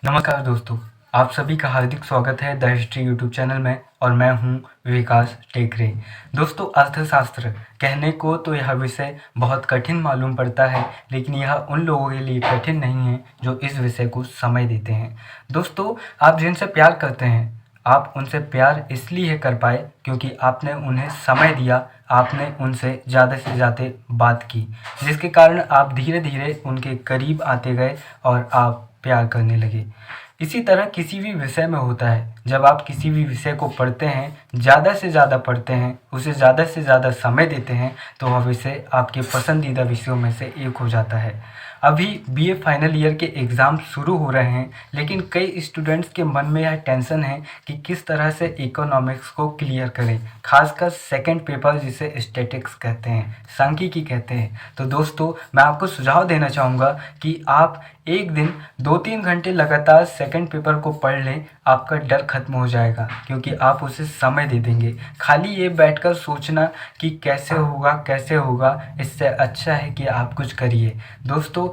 नमस्कार दोस्तों, आप सभी का हार्दिक स्वागत है द हिस्ट्री यूट्यूब चैनल में और मैं हूं विकास टेकरे। दोस्तों, अर्थशास्त्र कहने को तो यह विषय बहुत कठिन मालूम पड़ता है, लेकिन यह उन लोगों के लिए कठिन नहीं है जो इस विषय को समय देते हैं। दोस्तों, आप जिनसे प्यार करते हैं, आप उनसे प्यार इसलिए कर पाए क्योंकि आपने उन्हें समय दिया, आपने उनसे ज़्यादा से ज़्यादा बात की, जिसके कारण आप धीरे धीरे उनके करीब आते गए और आप प्यार करने लगे। इसी तरह किसी भी विषय में होता है, जब आप किसी भी विषय को पढ़ते हैं, ज़्यादा से ज़्यादा पढ़ते हैं, उसे ज़्यादा से ज़्यादा समय देते हैं, तो वह विषय आपके पसंदीदा विषयों में से एक हो जाता है। अभी बीए फाइनल ईयर के एग्ज़ाम शुरू हो रहे हैं, लेकिन कई स्टूडेंट्स के मन में यह टेंशन है कि किस तरह से इकोनॉमिक्स को क्लियर करें, खासकर सेकंड पेपर जिसे स्टैटिक्स कहते हैं, सांख्यिकी कहते हैं। तो दोस्तों, मैं आपको सुझाव देना चाहूँगा कि आप एक दिन 2-3 घंटे लगातार सेकंड पेपर को पढ़ लें, आपका डर खत्म हो जाएगा क्योंकि आप उसे समय दे देंगे। खाली ये बैठकर सोचना कि कैसे होगा, इससे अच्छा है कि आप कुछ करिए। दोस्तों,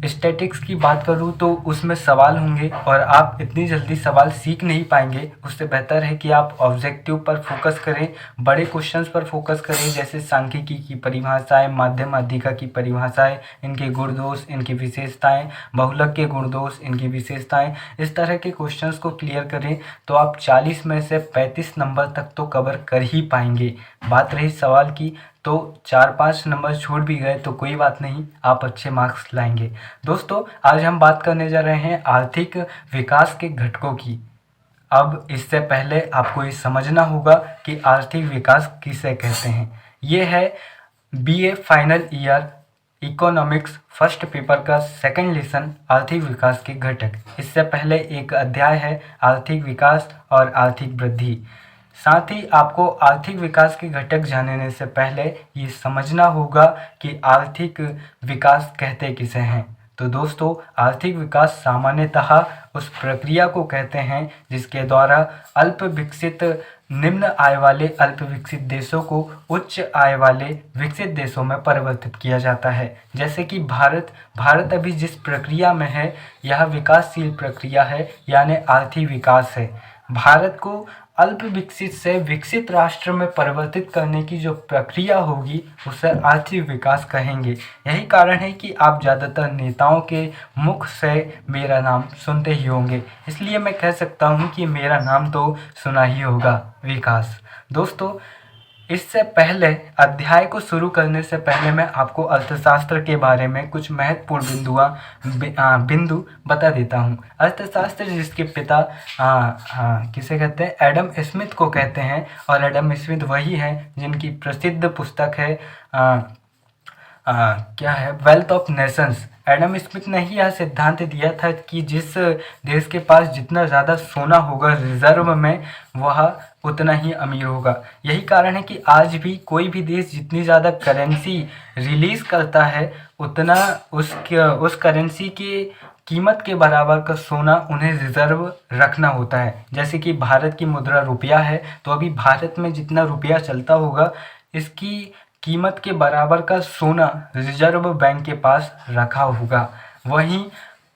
स्टैटिक्स की बात करूँ तो उसमें सवाल होंगे और आप इतनी जल्दी सवाल सीख नहीं पाएंगे। उससे बेहतर है कि आप ऑब्जेक्टिव पर फोकस करें, बड़े क्वेश्चंस पर फोकस करें, जैसे सांख्यिकी की परिभाषाएं, माध्यम अधिका की परिभाषाएं, इनके गुण दोष, इनकी विशेषताएं, बहुलक के गुण दोष, इनकी विशेषताएं। इस तरह के क्वेश्चंस को क्लियर करें तो आप 40 में से 35 नंबर तक तो कवर कर ही पाएंगे। बात रही सवाल की, तो 4-5 नंबर छूट भी गए तो कोई बात नहीं, आप अच्छे मार्क्स लाएंगे। दोस्तों, आज हम बात करने जा रहे हैं आर्थिक विकास के घटकों की। अब इससे पहले आपको ये समझना होगा कि आर्थिक विकास किसे कहते हैं। ये है BA final year economics first paper का सेकंड लेसन, आर्थिक विकास के घटक। इससे पहले एक अध्याय है आर्थिक विकास और आर्थिक वृद्धि। साथ ही आपको आर्थिक विकास के घटक जानने से पहले ये समझना होगा कि आर्थिक विकास कहते किसे हैं। तो दोस्तों, आर्थिक विकास सामान्यतः उस प्रक्रिया को कहते हैं जिसके द्वारा अल्प विकसित निम्न आय वाले अल्प विकसित देशों को उच्च आय वाले विकसित देशों में परिवर्तित किया जाता है। जैसे कि भारत अभी जिस प्रक्रिया में है, यह विकासशील प्रक्रिया है, यानी आर्थिक विकास है। भारत को अल्प विकसित से विकसित राष्ट्र में परिवर्तित करने की जो प्रक्रिया होगी उसे आर्थिक विकास कहेंगे। यही कारण है कि आप ज़्यादातर नेताओं के मुख से मेरा नाम सुनते ही होंगे, इसलिए मैं कह सकता हूँ कि मेरा नाम तो सुना ही होगा, विकास। दोस्तों, इससे पहले अध्याय को शुरू करने से पहले मैं आपको अर्थशास्त्र के बारे में कुछ महत्वपूर्ण बिंदु बता देता हूँ। अर्थशास्त्र जिसके पिता किसे कहते हैं, एडम स्मिथ को कहते हैं, और एडम स्मिथ वही है जिनकी प्रसिद्ध पुस्तक है क्या है, wealth of Nations. Adam Smith ने ही यह सिद्धांत दिया था कि जिस देश के पास जितना ज़्यादा सोना होगा रिजर्व में, वह उतना ही अमीर होगा। यही कारण है कि आज भी कोई भी देश जितनी ज़्यादा करेंसी रिलीज़ करता है, उतना उस करेंसी की कीमत के बराबर का सोना उन्हें रिजर्व रखना होता है। जैसे कि भारत की मुद्रा रुपया है, तो अभी भारत में जितना रुपया चलता होगा, इसकी कीमत के बराबर का सोना रिजर्व बैंक के पास रखा होगा। वहीं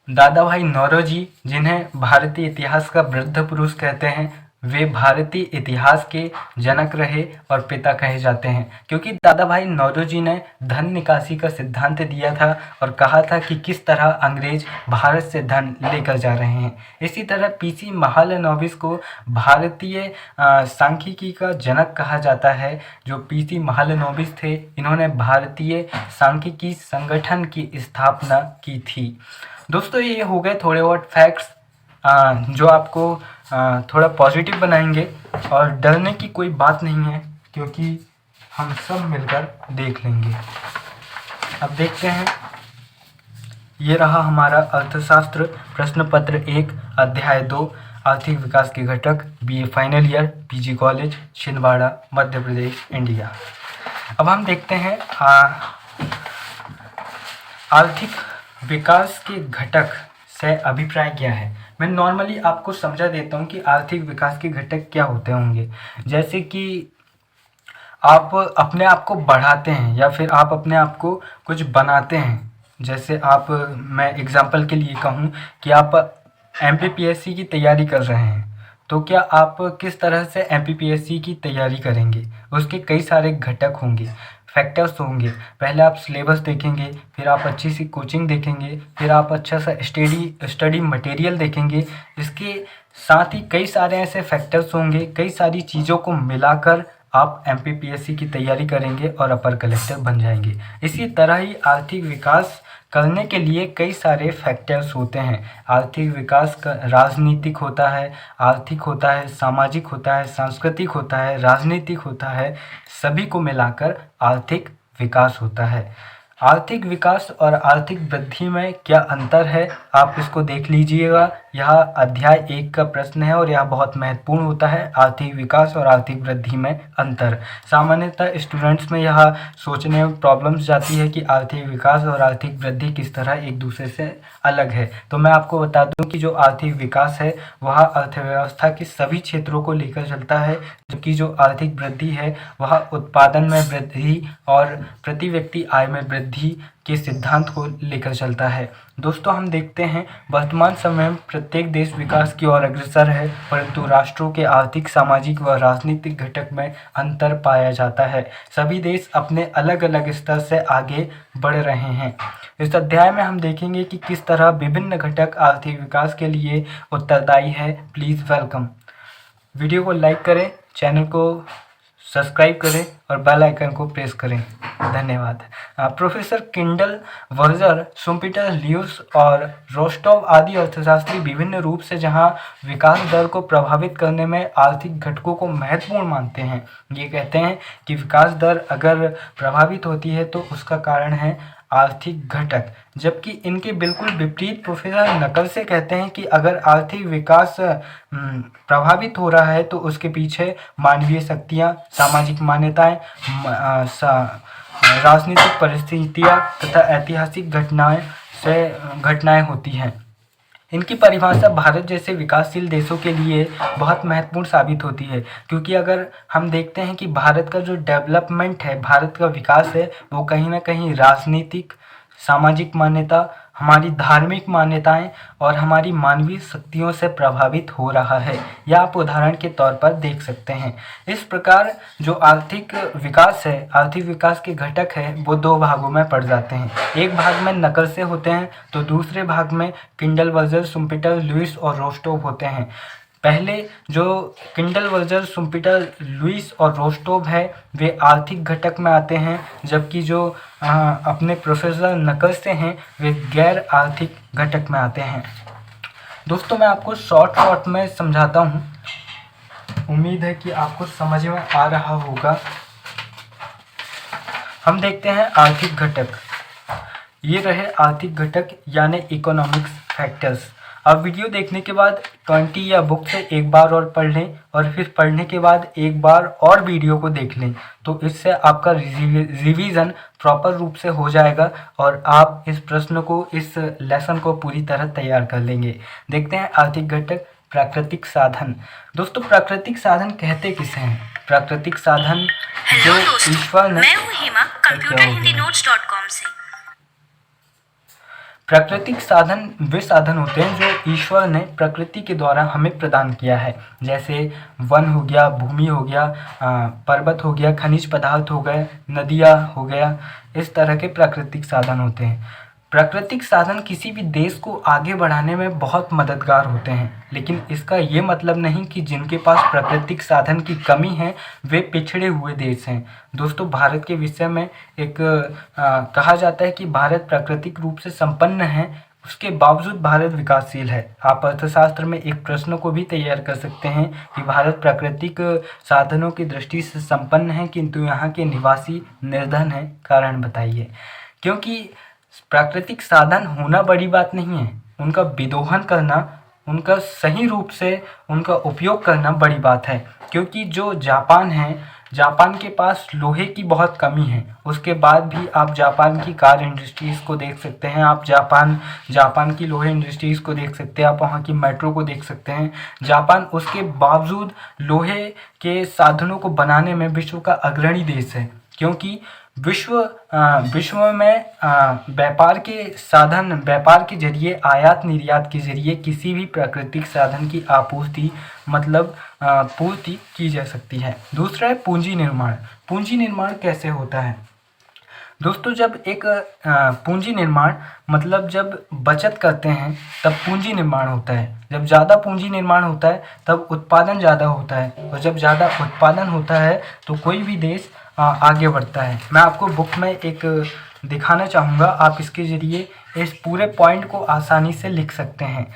दादा भाई नौरोजी, जिन्हें भारतीय इतिहास का वृद्ध पुरुष कहते हैं, वे भारतीय इतिहास के जनक रहे और पिता कहे जाते हैं, क्योंकि दादा भाई नौरोजी ने धन निकासी का सिद्धांत दिया था और कहा था कि किस तरह अंग्रेज भारत से धन लेकर जा रहे हैं। इसी तरह पीसी महालनोबिस को भारतीय सांख्यिकी का जनक कहा जाता है। जो पीसी महालनोबिस थे, इन्होंने भारतीय सांख्यिकी संगठन की स्थापना की थी। दोस्तों, ये हो गए थोड़े बहुत फैक्ट्स जो आपको थोड़ा पॉजिटिव बनाएंगे, और डरने की कोई बात नहीं है क्योंकि हम सब मिलकर देख लेंगे। अब देखते हैं, ये रहा हमारा अर्थशास्त्र प्रश्न पत्र 1 अध्याय 2 आर्थिक विकास के घटक, BA final year, PG college, Chhindwara, Madhya Pradesh, India. अब हम देखते हैं आर्थिक विकास के घटक से अभिप्राय क्या है। मैं नॉर्मली आपको समझा देता हूँ कि आर्थिक विकास के घटक क्या होते होंगे। जैसे कि आप अपने आप को बढ़ाते हैं या फिर आप अपने आप को कुछ बनाते हैं। जैसे मैं एग्जांपल के लिए कहूँ कि आप एमपीपीएससी की तैयारी कर रहे हैं, तो क्या आप किस तरह से एमपीपीएससी की तैयारी करेंगे? उसके कई सारे घटक होंगे, फैक्टर्स होंगे। पहले आप सिलेबस देखेंगे, फिर आप अच्छी सी कोचिंग देखेंगे, फिर आप अच्छा सा स्टडी मटेरियल देखेंगे। इसके साथ ही कई सारे ऐसे फैक्टर्स होंगे, कई सारी चीज़ों को मिलाकर आप एमपीपीएससी की तैयारी करेंगे और अपर कलेक्टर बन जाएंगे। इसी तरह ही आर्थिक विकास करने के लिए कई सारे फैक्टर्स होते हैं। आर्थिक विकास का राजनीतिक होता है, आर्थिक होता है, सामाजिक होता है, सांस्कृतिक होता है, राजनीतिक होता है, सभी को मिलाकर आर्थिक विकास होता है। आर्थिक विकास और आर्थिक वृद्धि में क्या अंतर है, आप इसको देख लीजिएगा। यह अध्याय 1 का प्रश्न है और यह बहुत महत्वपूर्ण होता है। आर्थिक विकास और आर्थिक वृद्धि में अंतर। सामान्यतः स्टूडेंट्स में यह सोचने में प्रॉब्लम्स जाती है कि आर्थिक विकास और आर्थिक वृद्धि किस तरह एक दूसरे से अलग है। तो मैं आपको बता दूं कि जो आर्थिक विकास है वह अर्थव्यवस्था के सभी क्षेत्रों को लेकर चलता है, जबकि जो आर्थिक वृद्धि है वह उत्पादन में वृद्धि और प्रति व्यक्ति आय में वृद्धि के सिद्धांत को लेकर चलता है। दोस्तों, हम देखते हैं वर्तमान समय में प्रत्येक देश विकास की ओर अग्रसर है, परंतु राष्ट्रों के आर्थिक, सामाजिक व राजनीतिक घटक में अंतर पाया जाता है। सभी देश अपने अलग अलग स्तर से आगे बढ़ रहे हैं। इस अध्याय में हम देखेंगे कि किस तरह विभिन्न घटक आर्थिक विकास के लिए उत्तरदायी है। Please welcome. वीडियो को लाइक करें, चैनल को सब्सक्राइब करें और बेल आइकन को प्रेस करें। धन्यवाद। प्रोफेसर किंडल वर्जर, शुम्पीटर, ल्यूस और रोस्टोव आदि अर्थशास्त्री विभिन्न रूप से जहां विकास दर को प्रभावित करने में आर्थिक घटकों को महत्वपूर्ण मानते हैं। ये कहते हैं कि विकास दर अगर प्रभावित होती है तो उसका कारण है आर्थिक घटक, जबकि इनके बिल्कुल विपरीत प्रोफेसर नकल से कहते हैं कि अगर आर्थिक विकास प्रभावित हो रहा है तो उसके पीछे मानवीय शक्तियाँ, सामाजिक मान्यताएं, राजनीतिक परिस्थितियाँ तथा ऐतिहासिक घटनाएं होती हैं। इनकी परिभाषा भारत जैसे विकासशील देशों के लिए बहुत महत्वपूर्ण साबित होती है, क्योंकि अगर हम देखते हैं कि भारत का जो डेवलपमेंट है, भारत का विकास है, वो कहीं ना कहीं राजनीतिक, सामाजिक मान्यता, हमारी धार्मिक मान्यताएं और हमारी मानवीय शक्तियों से प्रभावित हो रहा है। यह आप उदाहरण के तौर पर देख सकते हैं। इस प्रकार जो आर्थिक विकास है, आर्थिक विकास के घटक है, वो 2 भागों में पड़ जाते हैं। एक भाग में नकल से होते हैं तो दूसरे भाग में किंडल वर्जर, शुम्पीटर, ल्यूइस और रोस्टोव होते हैं। पहले जो किंडल वर्जर, शुम्पीटर, लुईस और रोस्टोव है वे आर्थिक घटक में आते हैं, जबकि जो अपने प्रोफेसर नकल से हैं वे गैर आर्थिक घटक में आते हैं। दोस्तों, मैं आपको शॉर्ट में समझाता हूँ। उम्मीद है कि आपको समझ में आ रहा होगा। हम देखते हैं आर्थिक घटक। ये रहे आर्थिक घटक यानी इकोनॉमिक्स फैक्टर्स। अब वीडियो देखने के बाद 20 या बुक से एक बार और पढ़ लें और फिर पढ़ने के बाद एक बार और वीडियो को देख लें, तो इससे आपका रिवीजन प्रॉपर रूप से हो जाएगा और आप इस प्रश्न को, इस लेसन को पूरी तरह तैयार कर लेंगे। देखते हैं आर्थिक घटक। प्राकृतिक साधन। दोस्तों, प्राकृतिक साधन कहते किसे हैं? प्राकृतिक साधन जो ईश्वर ने, मैं हूं हेमा, computerhindinotes.com से। प्राकृतिक साधन वे साधन होते हैं जो ईश्वर ने प्रकृति के द्वारा हमें प्रदान किया है। जैसे वन हो गया, भूमि हो गया, पर्वत हो गया, खनिज पदार्थ हो गए, नदियाँ हो गया, इस तरह के प्राकृतिक साधन होते हैं। प्राकृतिक साधन किसी भी देश को आगे बढ़ाने में बहुत मददगार होते हैं, लेकिन इसका ये मतलब नहीं कि जिनके पास प्राकृतिक साधन की कमी है वे पिछड़े हुए देश हैं। दोस्तों, भारत के विषय में एक कहा जाता है कि भारत प्राकृतिक रूप से संपन्न है, उसके बावजूद भारत विकासशील है। आप अर्थशास्त्र में एक प्रश्न को भी तैयार कर सकते हैं कि भारत प्राकृतिक साधनों की दृष्टि से संपन्न है किंतु यहाँ के निवासी निर्धन हैं। कारण बताइए। क्योंकि प्राकृतिक साधन होना बड़ी बात नहीं है, उनका विदोहन करना, उनका सही रूप से उनका उपयोग करना बड़ी बात है। क्योंकि जो जापान है, जापान के पास लोहे की बहुत कमी है, उसके बाद भी आप जापान की कार इंडस्ट्रीज़ को देख सकते हैं, आप जापान की लोहे इंडस्ट्रीज़ को देख सकते हैं, आप वहाँ की मेट्रो को देख सकते हैं। जापान उसके बावजूद लोहे के साधनों को बनाने में विश्व का अग्रणी देश है, क्योंकि विश्व में व्यापार के जरिए आयात निर्यात के जरिए किसी भी प्राकृतिक साधन की आपूर्ति मतलब पूर्ति की जा सकती है। दूसरा है पूंजी निर्माण। पूंजी निर्माण कैसे होता है दोस्तों? जब एक पूंजी निर्माण मतलब जब बचत करते हैं तब पूंजी निर्माण होता है। जब ज़्यादा पूंजी निर्माण होता है तब उत्पादन ज़्यादा होता है, और जब ज़्यादा उत्पादन होता है तो कोई भी देश आगे बढ़ता है। मैं आपको बुक में एक दिखाना चाहूँगा, आप इसके ज़रिए इस पूरे पॉइंट को आसानी से लिख सकते हैं।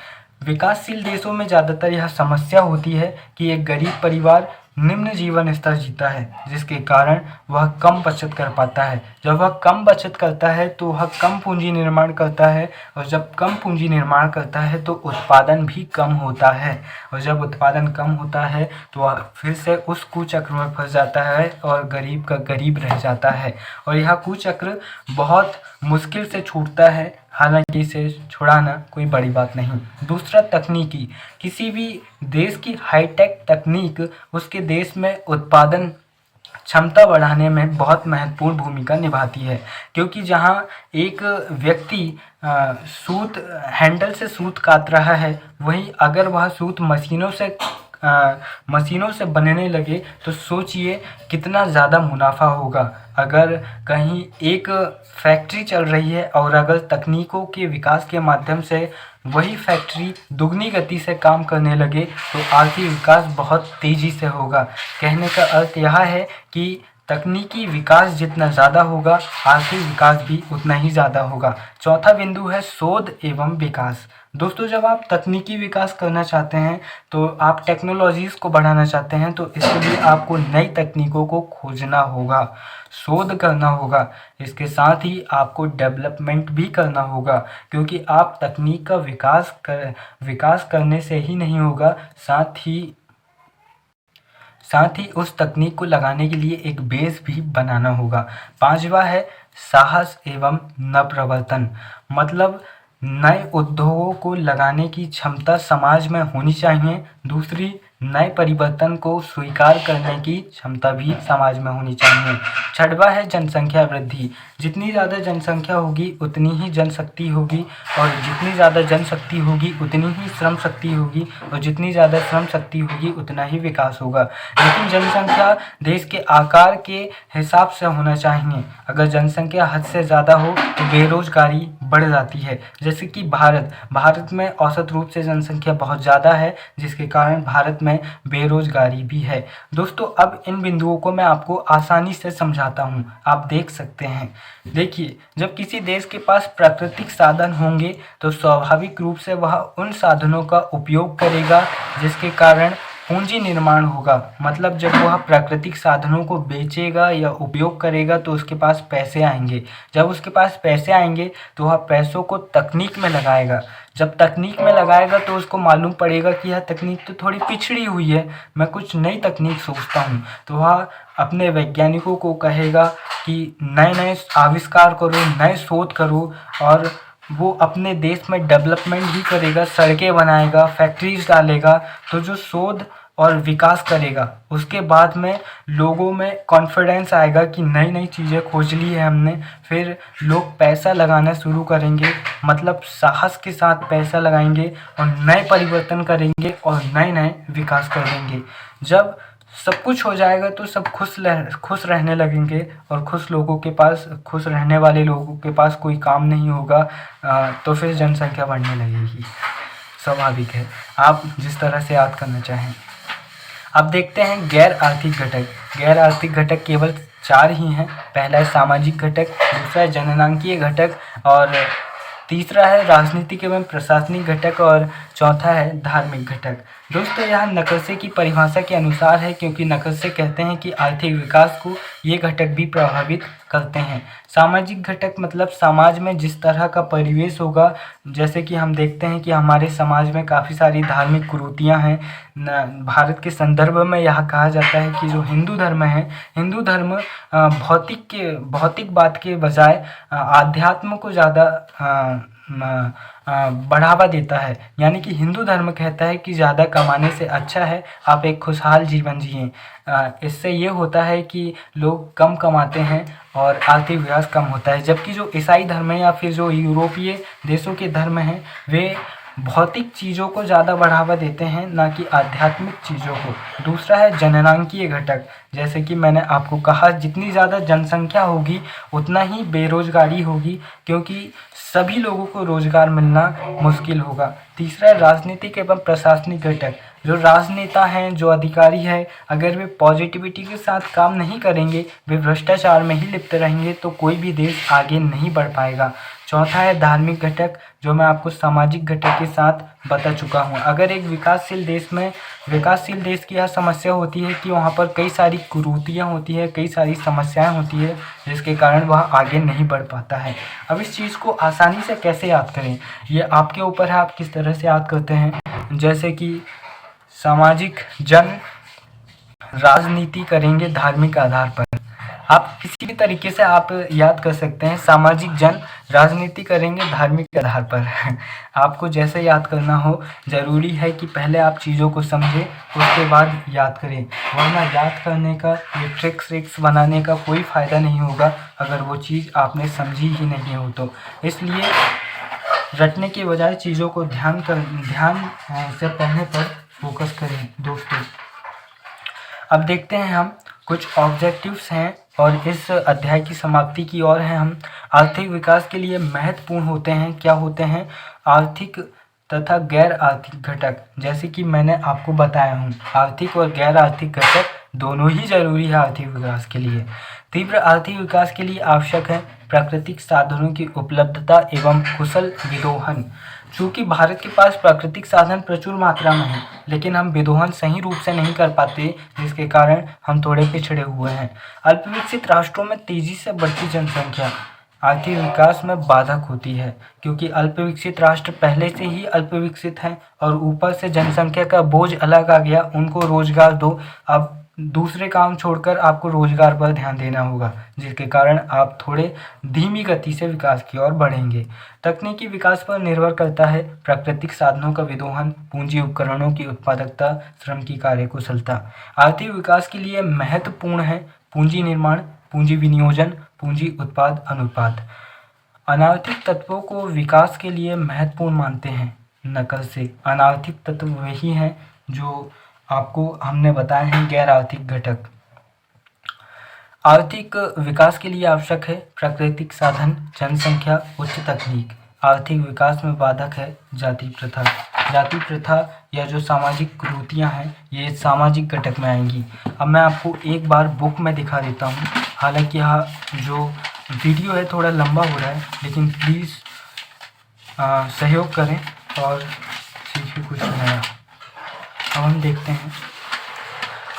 विकासशील देशों में ज़्यादातर यह समस्या होती है कि एक गरीब परिवार निम्न जीवन स्तर जीता है, जिसके कारण वह कम बचत कर पाता है। जब वह कम बचत करता है तो वह कम पूंजी निर्माण करता है, और जब कम पूंजी निर्माण करता है तो उत्पादन भी कम होता है, और जब उत्पादन कम होता है तो वह फिर से उस कुचक्र में फंस जाता है और गरीब का गरीब रह जाता है, और यह कुचक्र बहुत मुश्किल से छूटता है। हालांकि इसे छुड़ाना कोई बड़ी बात नहीं। दूसरा, तकनीकी। किसी भी देश की हाईटेक तकनीक उसके देश में उत्पादन क्षमता बढ़ाने में बहुत महत्वपूर्ण भूमिका निभाती है, क्योंकि जहाँ एक व्यक्ति सूत हैंडल से सूत काट रहा है, वहीं अगर वह सूत मशीनों से बनने लगे तो सोचिए कितना ज़्यादा मुनाफा होगा। अगर कहीं एक फैक्ट्री चल रही है और अगर तकनीकों के विकास के माध्यम से वही फैक्ट्री दुगनी गति से काम करने लगे तो आर्थिक विकास बहुत तेज़ी से होगा। कहने का अर्थ यह है कि तकनीकी विकास जितना ज़्यादा होगा, आर्थिक विकास भी उतना ही ज़्यादा होगा। चौथा बिंदु है शोध एवं विकास। दोस्तों, जब आप तकनीकी विकास करना चाहते हैं तो आप टेक्नोलॉजीज़ को बढ़ाना चाहते हैं, तो इसके लिए आपको नई तकनीकों को खोजना होगा, शोध करना होगा। इसके साथ ही आपको डेवलपमेंट भी करना होगा, क्योंकि आप तकनीक का विकास करने से ही नहीं होगा, साथ ही उस तकनीक को लगाने के लिए एक बेस भी बनाना होगा। पांचवा है साहस एवं नवप्रवर्तन। मतलब नए उद्योगों को लगाने की क्षमता समाज में होनी चाहिए। दूसरी, नए परिवर्तन को स्वीकार करने की क्षमता भी समाज में होनी चाहिए। छठवां है जनसंख्या वृद्धि। जितनी ज़्यादा जनसंख्या होगी उतनी ही जनशक्ति होगी, और जितनी ज़्यादा जनशक्ति होगी उतनी ही श्रम शक्ति होगी, और जितनी ज़्यादा श्रम शक्ति होगी उतना ही विकास होगा। लेकिन जनसंख्या देश के आकार के हिसाब से होना चाहिए। अगर जनसंख्या हद से ज़्यादा हो तो बेरोजगारी बढ़ जाती है। जैसे कि भारत में औसत रूप से जनसंख्या बहुत ज़्यादा है, जिसके कारण भारत में बेरोजगारी भी है। दोस्तों, अब इन बिंदुओं को मैं आपको आसानी से समझाता हूँ, आप देख सकते हैं। देखिए, जब किसी देश के पास प्राकृतिक साधन होंगे तो स्वाभाविक रूप से वह उन साधनों का उपयोग करेगा, जिसके कारण पूंजी निर्माण होगा। मतलब जब वह प्राकृतिक साधनों को बेचेगा या उपयोग करेगा तो उसके पास पैसे आएंगे। जब उसके पास पैसे आएंगे तो वह पैसों को तकनीक में लगाएगा। जब तकनीक में लगाएगा तो उसको मालूम पड़ेगा कि यह तकनीक तो थोड़ी पिछड़ी हुई है, मैं कुछ नई तकनीक सोचता हूँ। तो वह अपने वैज्ञानिकों को कहेगा कि नए नए आविष्कार करो, नए शोध करो, और वो अपने देश में डेवलपमेंट भी करेगा, सड़कें बनाएगा, फैक्ट्रीज डालेगा। तो जो शोध और विकास करेगा उसके बाद में लोगों में कॉन्फिडेंस आएगा कि नई नई चीज़ें खोज ली है हमने। फिर लोग पैसा लगाना शुरू करेंगे, मतलब साहस के साथ पैसा लगाएंगे और नए परिवर्तन करेंगे और नए नए विकास करेंगे। जब सब कुछ हो जाएगा तो सब खुश रहने लगेंगे, और खुश रहने वाले लोगों के पास कोई काम नहीं होगा, तो फिर जनसंख्या बढ़ने लगेगी। स्वाभाविक है, आप जिस तरह से याद करना चाहें। अब देखते हैं गैर आर्थिक घटक। गैर आर्थिक घटक केवल 4 ही हैं। पहला है सामाजिक घटक, दूसरा है जननांकीय घटक, और तीसरा है राजनीतिक एवं प्रशासनिक घटक, और चौथा है धार्मिक घटक। दोस्तों, यह नकलसे की परिभाषा के अनुसार है, क्योंकि नकलसे कहते हैं कि आर्थिक विकास को ये घटक भी प्रभावित करते हैं। सामाजिक घटक मतलब समाज में जिस तरह का परिवेश होगा। जैसे कि हम देखते हैं कि हमारे समाज में काफ़ी सारी धार्मिक कुरीतियाँ हैं। भारत के संदर्भ में यह कहा जाता है कि जो हिंदू धर्म है, हिंदू धर्म भौतिक बात के बजाय आध्यात्म को ज़्यादा बढ़ावा देता है। यानी कि हिंदू धर्म कहता है कि ज़्यादा कमाने से अच्छा है आप एक खुशहाल जीवन जिएं। इससे ये होता है कि लोग कम कमाते हैं और आर्थिक विकास कम होता है। जबकि जो ईसाई धर्म है या फिर जो यूरोपीय देशों के धर्म हैं वे भौतिक चीज़ों को ज़्यादा बढ़ावा देते हैं, ना कि आध्यात्मिक चीज़ों को। दूसरा है जननांकीय घटक। जैसे कि मैंने आपको कहा, जितनी ज़्यादा जनसंख्या होगी उतना ही बेरोजगारी होगी, क्योंकि सभी लोगों को रोजगार मिलना मुश्किल होगा। तीसरा है राजनीतिक एवं प्रशासनिक घटक। जो राजनेता हैं, जो अधिकारी हैं, अगर वे पॉजिटिविटी के साथ काम नहीं करेंगे, वे भ्रष्टाचार में ही लिप्त रहेंगे, तो कोई भी देश आगे नहीं बढ़ पाएगा। चौथा है धार्मिक घटक, जो मैं आपको सामाजिक घटक के साथ बता चुका हूँ। अगर एक विकासशील देश की यह समस्या होती है कि वहाँ पर कई सारी कुरीतियाँ होती है, कई सारी समस्याएं होती है, जिसके कारण वह आगे नहीं बढ़ पाता है। अब इस चीज़ को आसानी से कैसे याद करें, ये आपके ऊपर है, आप किस तरह से याद करते हैं। जैसे कि सामाजिक जन राजनीति करेंगे धार्मिक आधार पर, आप किसी भी तरीके से आप याद कर सकते हैं। सामाजिक जन राजनीति करेंगे धार्मिक आधार पर। आपको जैसे याद करना हो, ज़रूरी है कि पहले आप चीज़ों को समझें, उसके बाद याद करें, वरना याद करने का, ये ट्रिक्स बनाने का कोई फ़ायदा नहीं होगा अगर वो चीज़ आपने समझी ही नहीं हो तो। इसलिए रटने के बजाय चीज़ों को ध्यान से पढ़ने पर फोकस करें दोस्तों। अब देखते हैं हम कुछ ऑब्जेक्टिव्स हैं और इस अध्याय की समाप्ति की ओर हैं हम। आर्थिक विकास के लिए महत्वपूर्ण होते हैं, क्या होते हैं, आर्थिक तथा गैर आर्थिक घटक। जैसे कि मैंने आपको बताया हूँ, आर्थिक और गैर आर्थिक घटक दोनों ही जरूरी है आर्थिक विकास के लिए। तीव्र आर्थिक विकास के लिए आवश्यक है प्राकृतिक साधनों की उपलब्धता एवं कुशल विदोहन। चूँकि भारत के पास प्राकृतिक साधन प्रचुर मात्रा में हैं, लेकिन हम विदोहन सही रूप से नहीं कर पाते, जिसके कारण हम थोड़े पिछड़े हुए हैं। अल्पविकसित राष्ट्रों में तेजी से बढ़ती जनसंख्या आर्थिक विकास में बाधक होती है, क्योंकि अल्पविकसित राष्ट्र पहले से ही अल्पविकसित हैं और ऊपर से जनसंख्या का बोझ अलग आ गया। उनको रोजगार दो, अब दूसरे काम छोड़कर आपको रोजगार पर ध्यान देना होगा, जिसके कारण आप थोड़े धीमी गति से विकास की ओर बढ़ेंगे। तकनीकी विकास पर निर्भर करता है प्राकृतिक साधनों का विदोहन, पूंजी उपकरणों की उत्पादकता, श्रम की कार्यकुशलता। आर्थिक विकास के लिए महत्वपूर्ण है पूंजी निर्माण, पूंजी विनियोजन, पूंजी उत्पाद अनुपात। अनार्थिक तत्वों को विकास के लिए महत्वपूर्ण मानते हैं नकल से। अनार्थिक तत्व वही हैं जो आपको हमने बताए हैं गैर आर्थिक घटक। आर्थिक विकास के लिए आवश्यक है प्राकृतिक साधन, जनसंख्या, उच्च तकनीक। आर्थिक विकास में बाधक है जाति प्रथा। जाति प्रथा या जो सामाजिक कुरीतियाँ हैं, ये सामाजिक घटक में आएंगी। अब मैं आपको एक बार बुक में दिखा देता हूँ। हालांकि यहाँ जो वीडियो है थोड़ा लंबा हो रहा है, लेकिन प्लीज़ सहयोग करें और सीखिए कुछ नया। अब हम देखते हैं,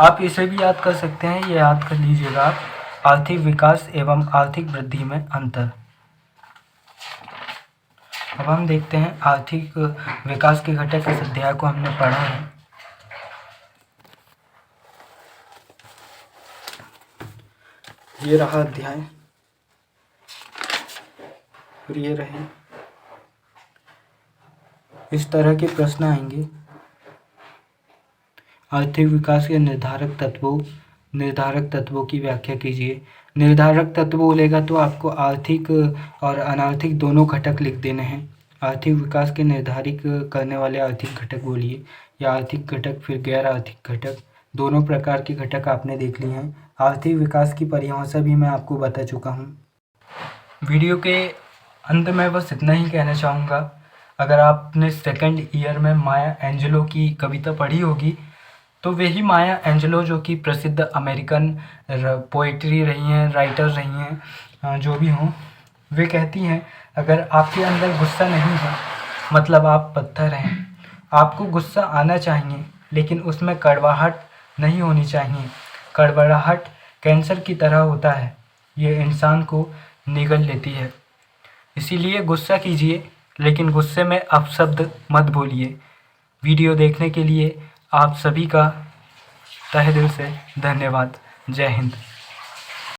आप इसे भी याद कर सकते हैं, ये याद कर लीजिएगा आप, आर्थिक विकास एवं आर्थिक वृद्धि में अंतर। अब हम देखते हैं आर्थिक विकास के घटक। इस अध्याय को हमने पढ़ा है। ये रहा अध्याय और ये रहे। इस तरह के प्रश्न आएंगे। आर्थिक विकास के निर्धारक तत्वों की व्याख्या कीजिए। निर्धारक तत्व बोलेगा तो आपको आर्थिक और अनार्थिक दोनों घटक लिख देने हैं। आर्थिक विकास के निर्धारित करने वाले आर्थिक घटक बोलिए, या आर्थिक घटक फिर गैर आर्थिक घटक, दोनों प्रकार के घटक आपने देख लिए हैं। आर्थिक विकास की परिभाषा भी मैं आपको बता चुका हूँ। वीडियो के अंत में बस इतना ही कहना चाहूँगा, अगर आपने सेकंड ईयर में माया एंजेलो की कविता पढ़ी होगी, तो वही माया एंजेलो जो कि प्रसिद्ध अमेरिकन पोइट्री रही हैं, राइटर रही हैं, जो भी हों, वे कहती हैं अगर आपके अंदर गुस्सा नहीं है, मतलब आप पत्थर हैं। आपको गुस्सा आना चाहिए, लेकिन उसमें कड़वाहट नहीं होनी चाहिए। कड़वाहट कैंसर की तरह होता है, ये इंसान को निगल लेती है। इसीलिए गुस्सा कीजिए, लेकिन गुस्से में अपशब्द मत बोलिए। वीडियो देखने के लिए आप सभी का तहे दिल से धन्यवाद। जय हिंद।